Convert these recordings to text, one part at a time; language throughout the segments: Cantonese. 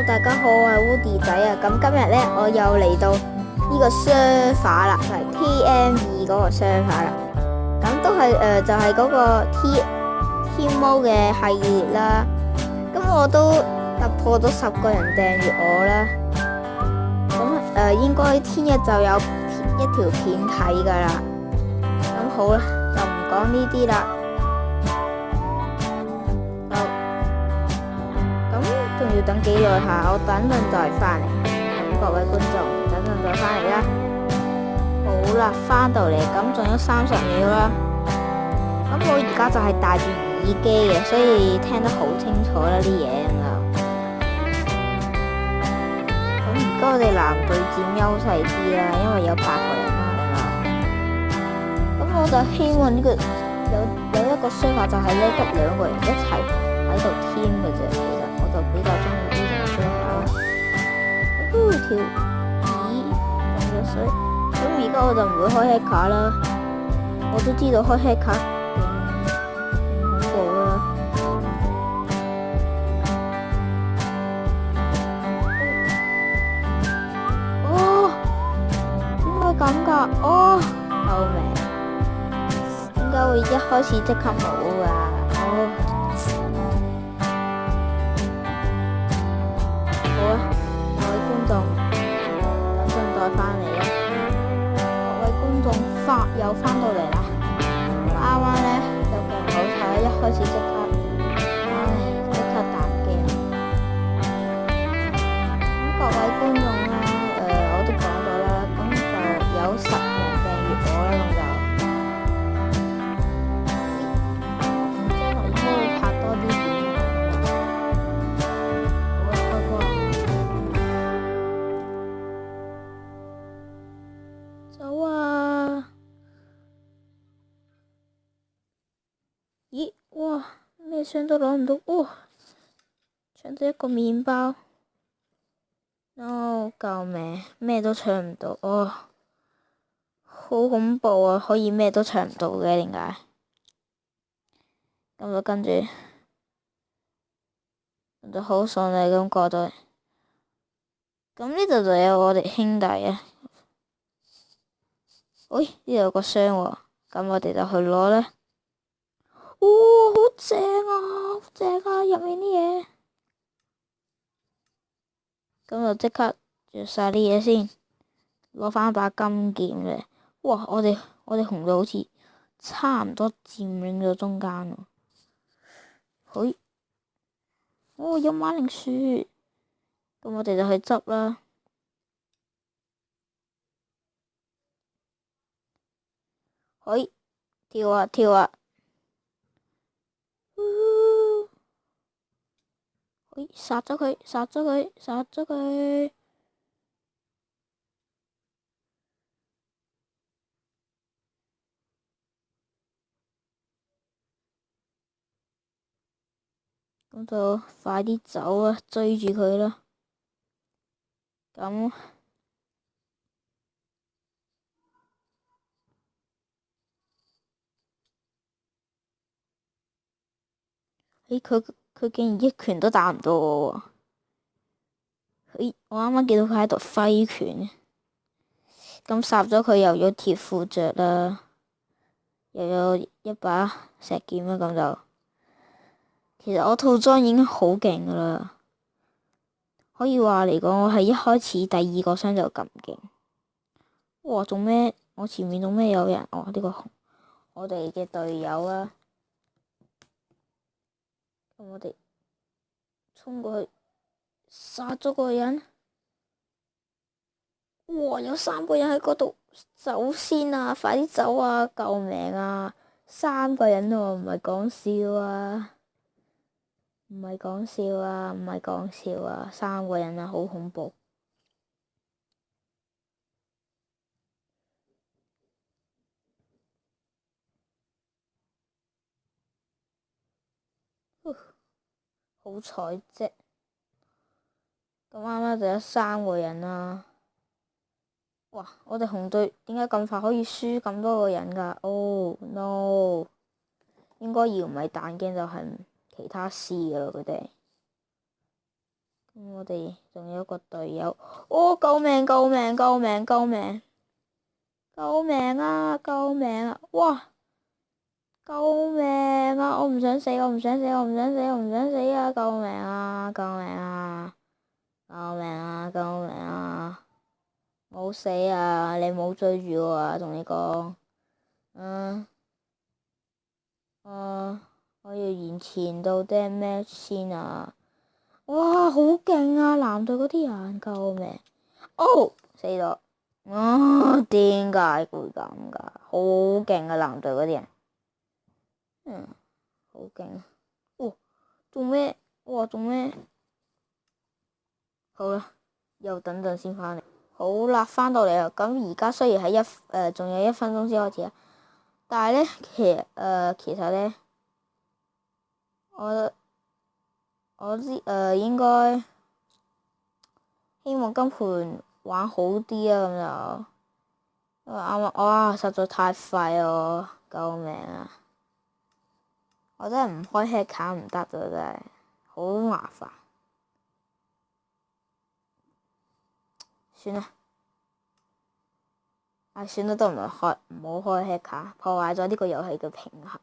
大家好，我係烏迪仔啊。咁今日呢，我又嚟到呢個 server 啦，就係 TM2嗰個 server 啦。咁都係就係嗰個 Teemo 嘅系列啦。咁我都突破咗10個人訂閱我啦。咁應該聽日就有一條片睇噶啦。咁好啦，就唔講呢啲啦。仲要等幾耐下？我等陣再返嚟。咁各位觀眾，等陣再返嚟啦。好啦，返到嚟，咁仲有30秒啦。咁我而家就係戴住耳機嘅，所以聽得好清楚啦啲嘢咁啊。咁而家我哋藍隊佔優勢啲啦，因為有8個人啦。咁我就希望呢個有一個說法就係呢，得2個人一齊喺度添嘅啫。其實我就比較中意呢種說法啦。條魚浸咗水，咁而家我就唔會開黑卡啦。我都知道開黑卡咁恐怖啦。哦，點解咁噶？哦，救命！點解會一開始即刻冇啊？哦，好啊，各位觀眾，等陣再返嚟啦。各位觀眾又返到嚟啦。啱啱呢有個人好彩，一開始即刻，即刻彈鏡。咁各位觀眾啦，我都講咗啦，咁就有10人訂閱我啦，咁就。將來應該會拍多啲片嘅。好啊，開波啦！走啊！咦，哇，咩箱都攞唔到，哇！搶咗一個麵包，no， 救命！咩都搶唔到，哦，好恐怖啊！可以咩都搶唔到嘅，點解？咁就跟住就好順利咁過到嚟。咁呢度就有我哋兄弟啊！喂，呢度有個箱喎，咁我哋就去攞啦。哇，好正啊，好正啊，入面啲嘢。咁就即刻着晒啲嘢先，攞翻把金劍嚟。哇，我哋紅隊好似差唔多佔領咗中間喎。嘿，哦，有馬鈴薯，咁我哋就去執啦。嘿，跳啊跳啊！嘿，殺咗佢，殺咗佢，殺咗佢！咁就快啲走啊，追住佢啦。咁，嘿，佢竟然一拳都打唔到我喎！嘿，我啱啱見到佢喺度揮拳，咁殺咗佢又有鐵褲着啦，又有一把石劍啦，咁就其實我套裝已經好勁噶啦，可以話嚟講我係一開始第2個箱就咁勁。哇，做咩？我前面做咩有人？哦，呢個我哋嘅隊友啊！咁我哋衝過去殺咗個人。哇，有3個人喺嗰度，走先啊！快啲走啊！救命啊！3個人喎，唔係講笑啊！唔係講笑啊！唔係講笑啊！3個人啊，好恐怖。好彩啫！咁啱啱就有3個人啦。哇！我哋紅隊點解咁快可以輸咁多個人㗎？Oh no！應該要唔係彈鏡就係其他事㗎喇，佢哋。我哋仲有一個隊友，哦！救命！救命！救命！救命！救命啊！救命啊！哇！救命啊！我唔想死！我唔想死！我唔想死！我唔想死啊！救命啊！救命啊！救命啊！救命啊！冇死啊！你冇追住我啊！同你講，我要延前到啲咩先啊？哇，好勁啊！藍隊嗰啲人，救命！哦，死咗！點解會咁噶？好勁啊！藍隊嗰啲人，好勁啊！哦，做咩？哇，做咩？好啦，又等陣先返嚟。好啦，返到嚟啦。咁而家雖然係仲有1分鐘先開始啊，但係咧，其實咧，我知應該希望今盤玩好啲啊，咁就因為啱啱哇實在太廢咯，救命啊！我真係唔開 head 卡唔得啊，真係好麻煩。算啦，算啦，都唔好開 head 卡，破壞咗呢個遊戲嘅平衡。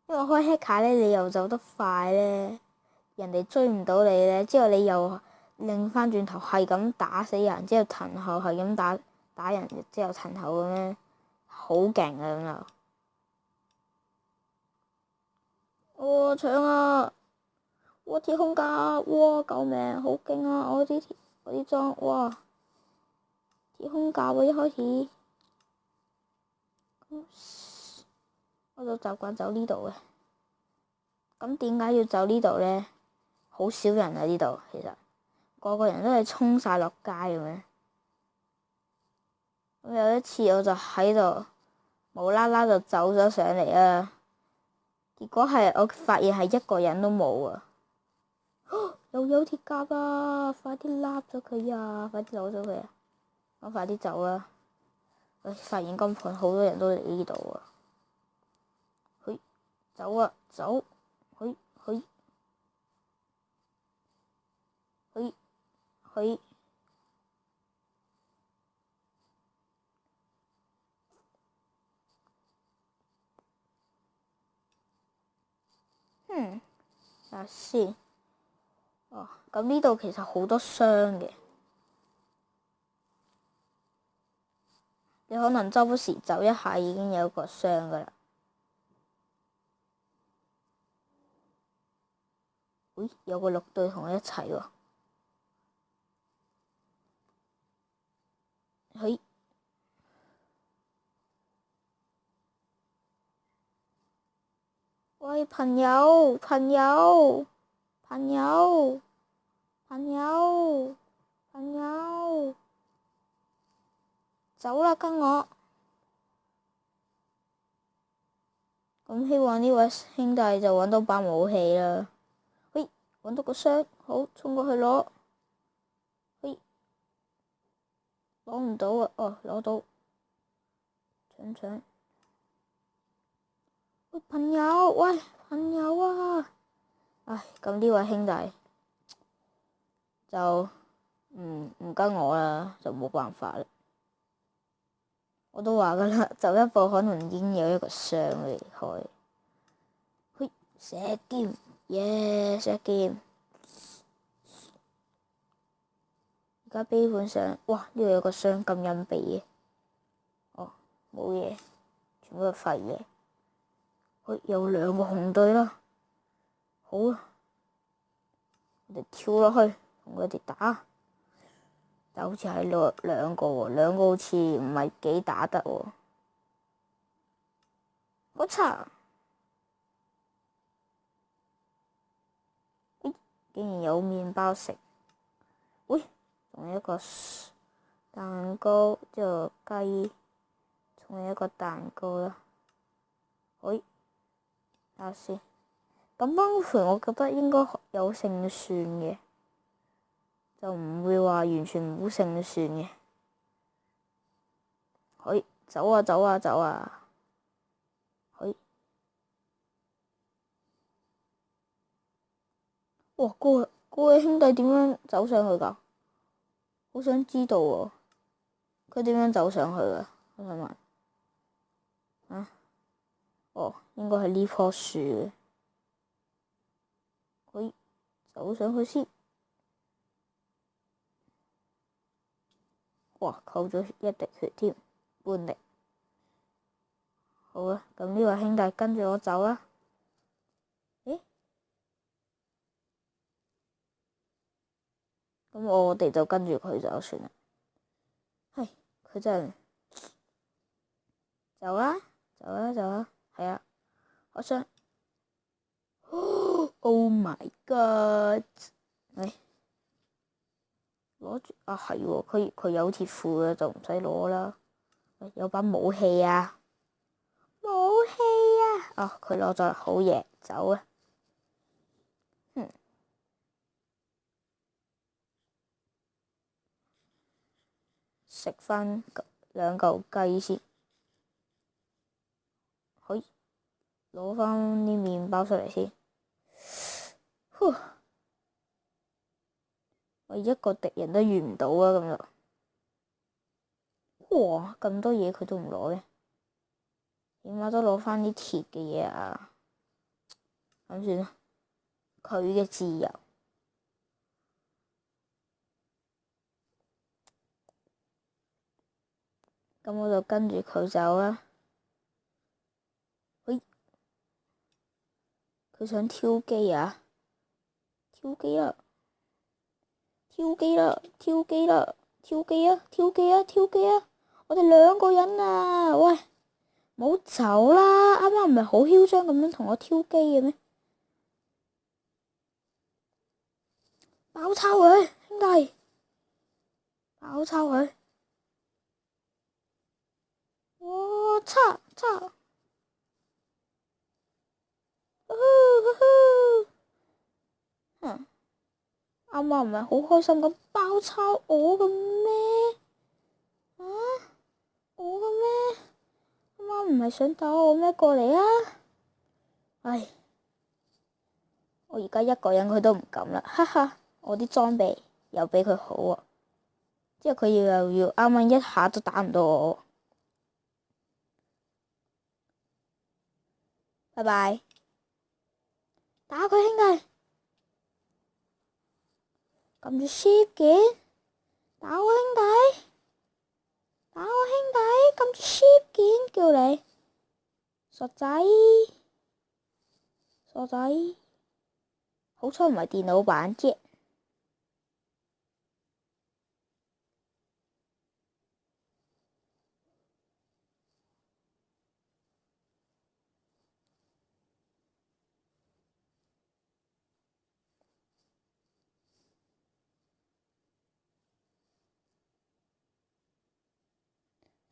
因為開 head 卡咧，你又走得快咧，人哋追唔到你咧，之後你又擰翻轉頭係咁打死人，之後騰後係咁打人，之後騰後咁樣，好勁啊咁就。哇搶啊！哇鐵空架！哇救命！好勁啊！我啲裝哇鐵空架喎，一開始我就習慣走呢度嘅。咁點解要走呢度咧？好少人啊呢度，其實個個人都係衝晒落街咁樣。咁有一次我就喺度無啦啦就走咗上嚟啊，結果係我發現係一個人都冇啊！又有鐵甲啊！快啲笠咗佢啊！快啲攞咗佢啊！我快啲走啦！我發現今盤好多人都嚟呢度啊！去走啊走！去去去去！睇下先。哦，咁呢度其實好多箱嘅，你可能周不時走一下已經有個箱噶啦。喂，有個綠隊同我一齊喎。嘿，喂，朋友，朋友，朋友，朋友，朋友，走啦，跟我。咁希望呢位兄弟就揾到把武器啦。嘿，揾到個箱，好，衝過去攞。嘿，攞唔到啊！哦，攞到，搶搶。喂，朋友，喂，朋友啊！唉，咁呢位兄弟就唔跟我啦，就冇辦法啦。我都話噶啦，走一步可能已經有一個箱離開。嘿，射劍，耶，射劍！而家基本上，哇，呢度有個箱咁隱蔽嘅。哦，冇嘢，全部都係廢嘢。嘿，有2個紅隊啦，好啊，我哋跳落去同佢哋打。但好似係兩個喎，兩個好似唔係幾打得喎。我擦！竟然有麵包食。喂，仲有一個蛋糕，之後雞，仲有一個蛋糕啦。喂，睇下先。咁幫盤我覺得應該有勝算嘅，就唔會話完全冇勝算嘅。去走啊走啊走啊！去！哇，嗰嗰位兄弟點樣走上去㗎？好想知道喎，佢點樣走上去㗎？我想問。啊？哦，應該係呢棵樹嘅。佢走上去先。哇！扣咗一滴血添，半滴。好啊，咁呢位兄弟跟住我走啦。誒？咁我哋就跟住佢走算啦。係，佢真係走啦，走啦，走啦。係啊，我想。Oh my god！嚟攞住啊，係喎，佢有鐵褲嘅就唔使攞啦。有把武器啊！武器啊！哦，佢攞咗，好嘢，走啊！食翻2嚿雞先，可以攞翻啲麵包出嚟先。我一個敵人都遇唔到啊！咁就哇，咁多嘢佢都唔攞嘅，起碼都攞翻啲鐵嘅嘢啊！咁算啦，佢嘅自由。咁我就跟住佢走啦。喂，佢想挑機啊！挑機啦！挑機啦！挑機啦！挑機啊！挑機啊！挑機啊！我哋2個人啊！喂，冇走啦！啱啱唔係好囂張咁樣同我挑機嘅咩？爆抄佢，兄弟！爆抄佢！我擦！啱啱唔係好開心咁爆抄我嘅咩？啊？我嘅咩？啱啱唔係想打我咩？過嚟啊！唉，我而家一個人佢都唔敢啦，哈哈！我啲裝備又比佢好啊，即係佢又要啱啱一下都打唔到我。拜拜！打佢兄弟！撳住 Shift 鍵，打我兄弟！打我兄弟！撳住 Shift 鍵叫你傻仔，傻仔！好彩唔係電腦版啫。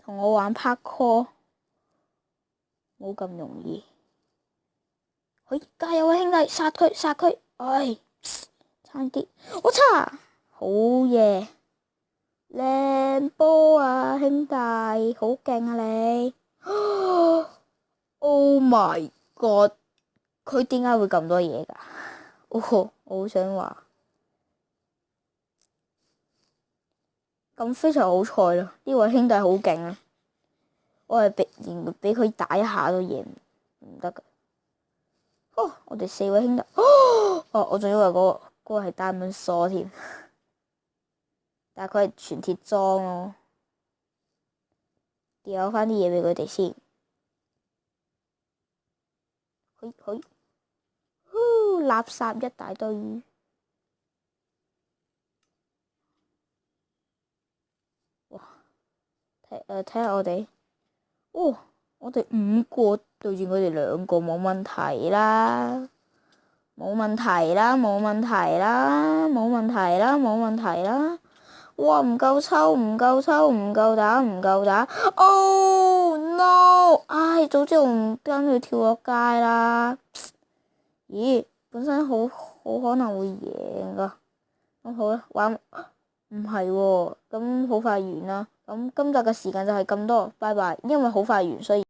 同我玩 Parkour 冇咁容易。加油啊兄弟，殺佢殺佢！唉，差啲，我擦！好嘢，靚波啊兄弟，好勁啊你！Oh my god！佢點解會咁多嘢㗎？我好想話，咁非常好彩咯！呢位兄弟好勁啊！我係連俾佢打一下都贏唔得㗎。我哋4位兄弟。我仲以為嗰個係Diamond Sword添，但係佢係全鐵裝咯。掉翻啲嘢俾佢哋先。垃圾一大堆。哇！睇下我哋。我哋5個對住佢哋2個冇問題啦，冇問題啦，冇問題啦，冇問題啦，冇問題啦。哇！唔夠抽，唔夠抽，唔夠打，唔夠打。Oh no！唉，早知我唔跟佢跳落街啦。咦？本身好可能會贏噶。咁好啦，玩唔係喎，咁好快完啦。咁今集嘅時間就係咁多，拜拜。因為好快完，所以。